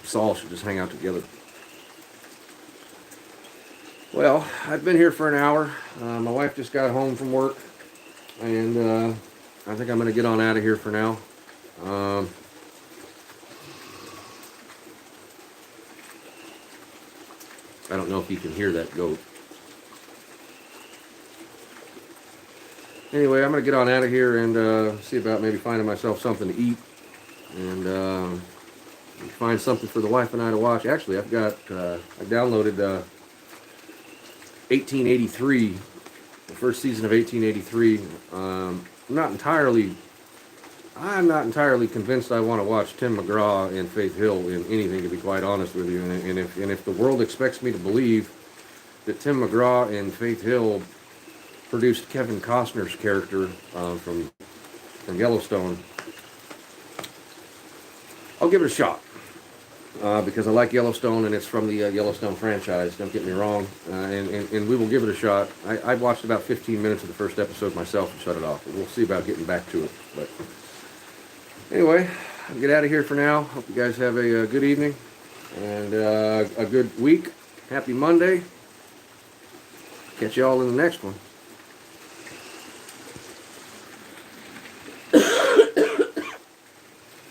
S1: Saul should just hang out together. Well, I've been here for an hour. My wife just got home from work, and I think I'm going to get on out of here for now. I don't know if you can hear that goat. Anyway, I'm going to get on out of here and see about maybe finding myself something to eat, and find something for the wife and I to watch. Actually, I've got, I downloaded 1883, the first season of 1883. I'm not entirely convinced I want to watch Tim McGraw and Faith Hill in anything, to be quite honest with you. And if the world expects me to believe that Tim McGraw and Faith Hill produced Kevin Costner's character from Yellowstone, I'll give it a shot. Because I like Yellowstone and it's from the Yellowstone franchise, don't get me wrong, and we will give it a shot. I watched about 15 minutes of the first episode myself and shut it off, but we'll see about getting back to it. But anyway, I'll get out of here for now. Hope you guys have a good evening and a good week. Happy Monday. Catch you all in the next one.